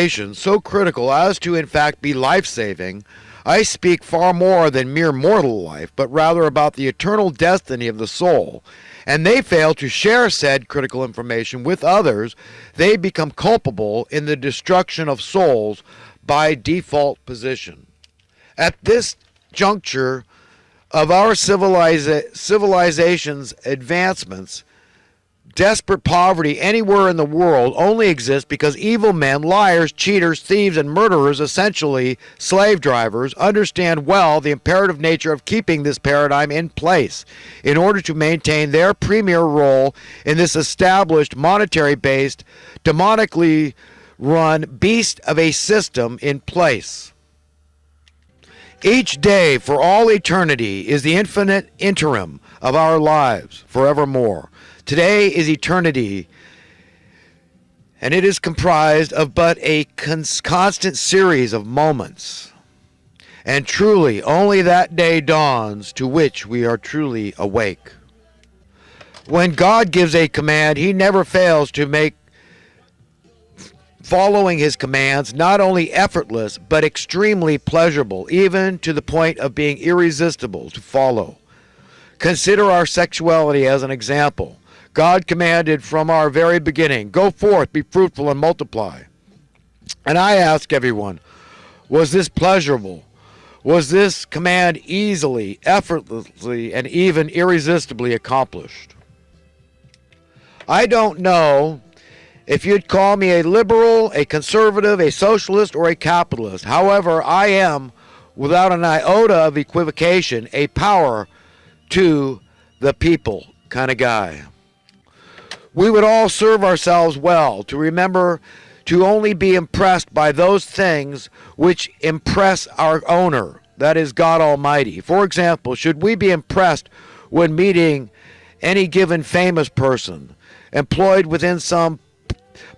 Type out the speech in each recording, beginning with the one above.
information so critical as to in fact be life-saving, I speak far more than mere mortal life, but rather about the eternal destiny of the soul, and they fail to share said critical information with others, they become culpable in the destruction of souls by default position. At this juncture of our civilization's advancements, desperate poverty anywhere in the world only exists because evil men, liars, cheaters, thieves, and murderers, essentially slave drivers, understand well the imperative nature of keeping this paradigm in place in order to maintain their premier role in this established, monetary-based, demonically run beast of a system in place. Each day for all eternity is the infinite interim of our lives forevermore. Today is eternity, and it is comprised of but a constant series of moments. And truly, only that day dawns to which we are truly awake. When God gives a command, he never fails to make following his commands not only effortless, but extremely pleasurable, even to the point of being irresistible to follow. Consider our sexuality as an example. God commanded from our very beginning, "Go forth, be fruitful, and multiply." And I ask everyone, was this pleasurable? Was this command easily, effortlessly, and even irresistibly accomplished? I don't know if you'd call me a liberal, a conservative, a socialist, or a capitalist. However, I am, without an iota of equivocation, a power to the people kind of guy. We would all serve ourselves well to remember to only be impressed by those things which impress our owner, that is God Almighty. For example, should we be impressed when meeting any given famous person employed within some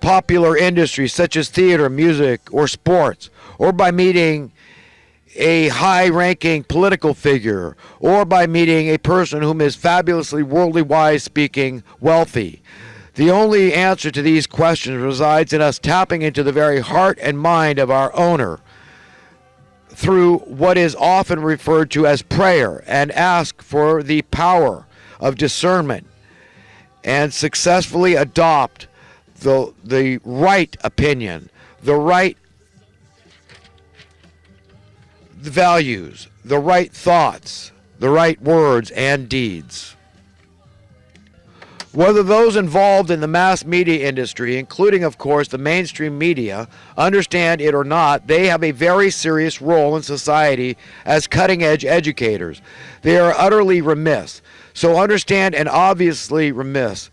popular industry such as theater, music, or sports, or by meeting a high-ranking political figure, or by meeting a person whom is fabulously worldly wise speaking wealthy? The only answer to these questions resides in us tapping into the very heart and mind of our owner through what is often referred to as prayer, and ask for the power of discernment and successfully adopt the right opinion, the right values, the right thoughts, the right words and deeds. Whether those involved in the mass media industry, including, of course, the mainstream media, understand it or not, they have a very serious role in society as cutting-edge educators. They are utterly remiss. So utterly and obviously remiss.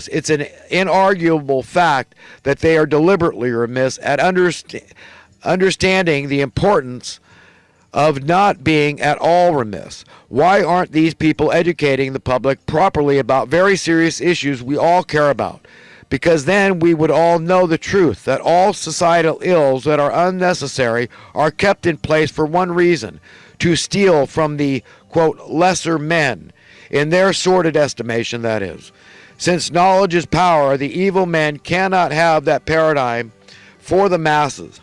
It's an inarguable fact that they are deliberately remiss at understanding the importance of not being at all remiss. Why aren't these people educating the public properly about very serious issues we all care about? Because then we would all know the truth, that all societal ills that are unnecessary are kept in place for one reason: to steal from the, quote, lesser men, in their sordid estimation, that is. Since knowledge is power, the evil men cannot have that paradigm for the masses,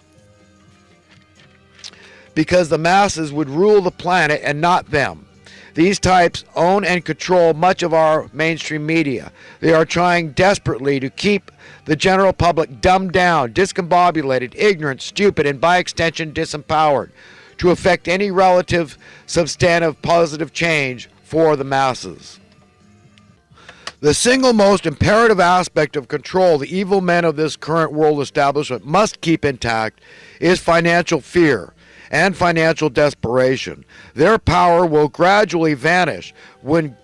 because the masses would rule the planet and not them. These types own and control much of our mainstream media. They are trying desperately to keep the general public dumbed down, discombobulated, ignorant, stupid, and by extension disempowered to effect any relative, substantive, positive change for the masses. The single most imperative aspect of control the evil men of this current world establishment must keep intact is financial fear and financial desperation. Their power will gradually vanish when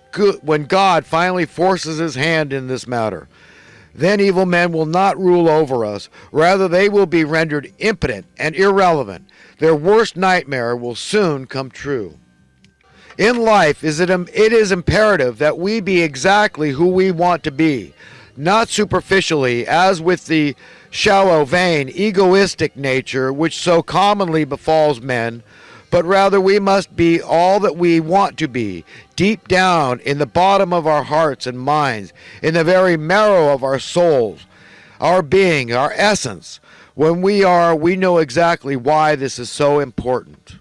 God finally forces his hand in this matter. Then evil men will not rule over us. Rather, they will be rendered impotent and irrelevant. Their worst nightmare will soon come true. In life, it is imperative that we be exactly who we want to be, not superficially, as with the shallow, vain, egoistic nature which so commonly befalls men, but rather we must be all that we want to be, deep down in the bottom of our hearts and minds, in the very marrow of our souls. our being, our essence. When we know exactly why this is so important.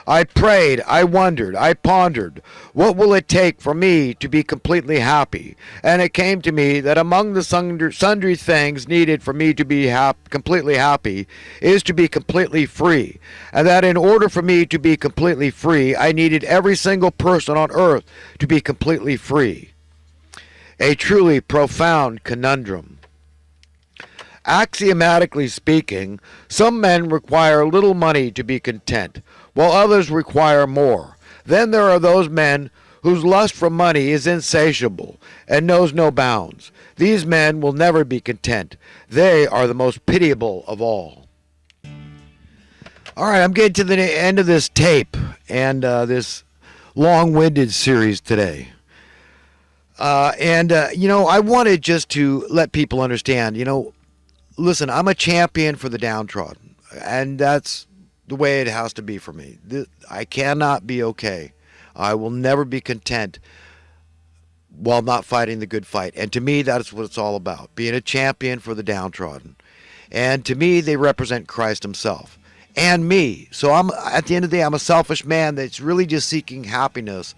I prayed, I wondered, I pondered, what will it take for me to be completely happy? And it came to me that among the sundry things needed for me to be completely happy is to be completely free. And that in order for me to be completely free, I needed every single person on earth to be completely free. A truly profound conundrum. Axiomatically speaking, some men require little money to be content, while others require more. Then there are those men whose lust for money is insatiable and knows no bounds. These men will never be content. They are the most pitiable of all. All right, I'm getting to the end of this tape and this long-winded series today. I wanted just to let people understand, listen, I'm a champion for the downtrodden, and that's the way it has to be for me. I cannot be okay. I will never be content while not fighting the good fight. And to me, that's what it's all about, being a champion for the downtrodden. And to me, they represent Christ himself and me. So at the end of the day, I'm a selfish man that's really just seeking happiness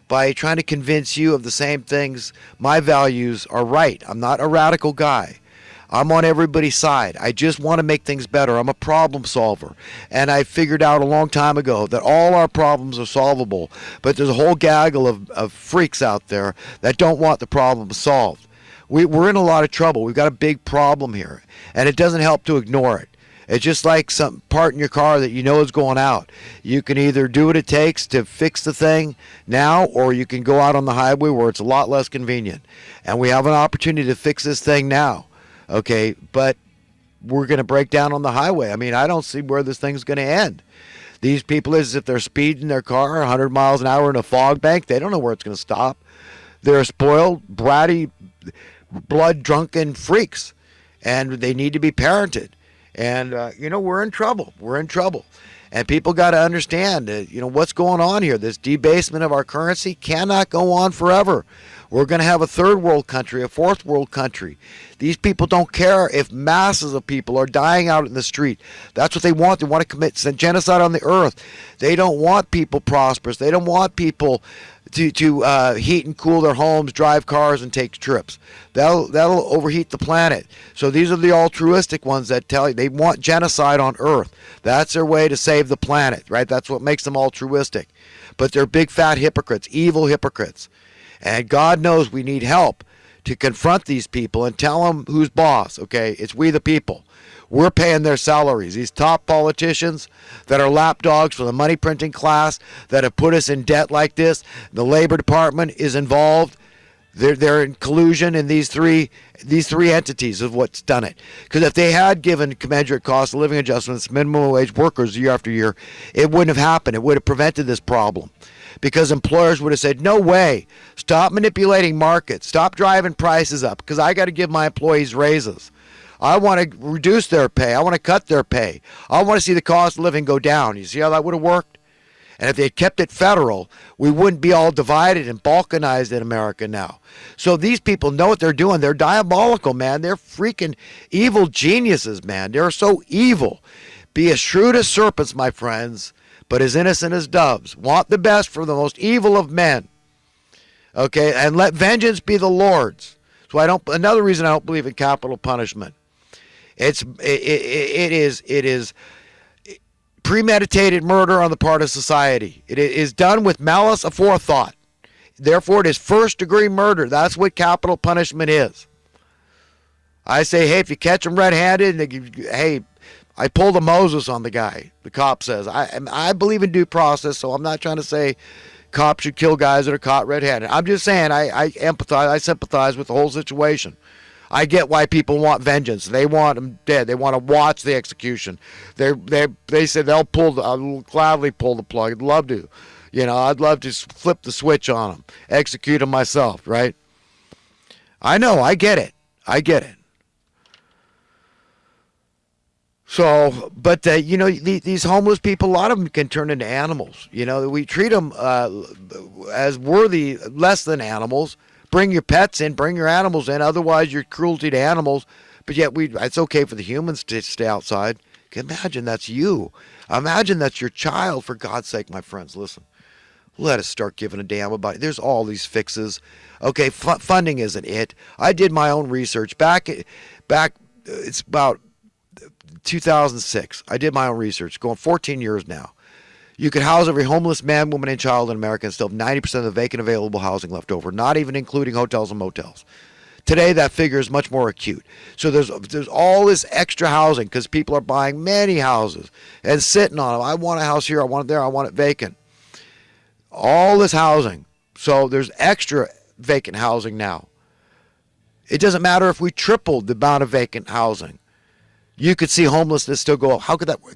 by trying to convince you of the same things. My values are right. I'm not a radical guy. I'm on everybody's side. I just want to make things better. I'm a problem solver. And I figured out a long time ago that all our problems are solvable. But there's a whole gaggle of freaks out there that don't want the problem solved. We're in a lot of trouble. We've got a big problem here. And it doesn't help to ignore it. It's just like some part in your car that you know is going out. You can either do what it takes to fix the thing now, or you can go out on the highway where it's a lot less convenient. And we have an opportunity to fix this thing now. Okay, but we're going to break down on the highway. I mean, I don't see where this thing's going to end. These people, as if they're speeding their car 100 miles an hour in a fog bank, they don't know where it's going to stop. They're spoiled, bratty, blood-drunken freaks, and they need to be parented. And, we're in trouble. We're in trouble. And people got to understand, what's going on here. This debasement of our currency cannot go on forever. We're going to have a third world country, a fourth world country. These people don't care if masses of people are dying out in the street. That's what they want. They want to commit genocide on the earth. They don't want people prosperous. They don't want people to heat and cool their homes, drive cars, and take trips. That'll overheat the planet. So these are the altruistic ones that tell you they want genocide on earth. That's their way to save the planet, right? That's what makes them altruistic. But they're big fat hypocrites, evil hypocrites. And God knows we need help to confront these people and tell them who's boss, okay? It's we the people. We're paying their salaries. These top politicians that are lapdogs for the money printing class that have put us in debt like this, the Labor Department is involved. They're in collusion in these three entities of what's done it. Because if they had given commensurate cost of living adjustments, minimum wage workers year after year, it wouldn't have happened. It would have prevented this problem. Because employers would have said, no way, stop manipulating markets, stop driving prices up, because I got to give my employees raises. I want to reduce their pay. I want to cut their pay. I want to see the cost of living go down. You see how that would have worked? And if they had kept it federal, we wouldn't be all divided and balkanized in America now. So these people know what they're doing. They're diabolical, man. They're freaking evil geniuses, man. They're so evil. Be as shrewd as serpents, my friends, but as innocent as doves. Want the best for the most evil of men. Okay, and let vengeance be the Lord's. So another reason I don't believe in capital punishment. It is premeditated murder on the part of society. It is done with malice aforethought. Therefore, it is first-degree murder. That's what capital punishment is. I say, hey, if you catch them red-handed, hey, I pulled a Moses on the guy, the cop says. I believe in due process, so I'm not trying to say cops should kill guys that are caught red-handed. I'm just saying I empathize, I sympathize with the whole situation. I get why people want vengeance. They want them dead. They want to watch the execution. They say I'll gladly pull the plug. I'd love to. I'd love to flip the switch on them, execute them myself, right? I know, I get it. So, but, these homeless people, a lot of them can turn into animals. We treat them as worthy, less than animals, bring your pets in, bring your animals in. Otherwise, you're cruelty to animals. But yet, it's okay for the humans to stay outside. Imagine that's you. Imagine that's your child. For God's sake, my friends, listen. Let us start giving a damn about it. There's all these fixes. Okay, funding isn't it. I did my own research back. It's about 2006. I did my own research, going 14 years now. You could house every homeless man, woman, and child in America and still have 90% of the vacant available housing left over, not even including hotels and motels. Today, that figure is much more acute. So there's all this extra housing because people are buying many houses and sitting on them. I want a house here, I want it there, I want it vacant. All this housing. So there's extra vacant housing now. It doesn't matter if we tripled the amount of vacant housing. You could see homelessness still go up. How could that work?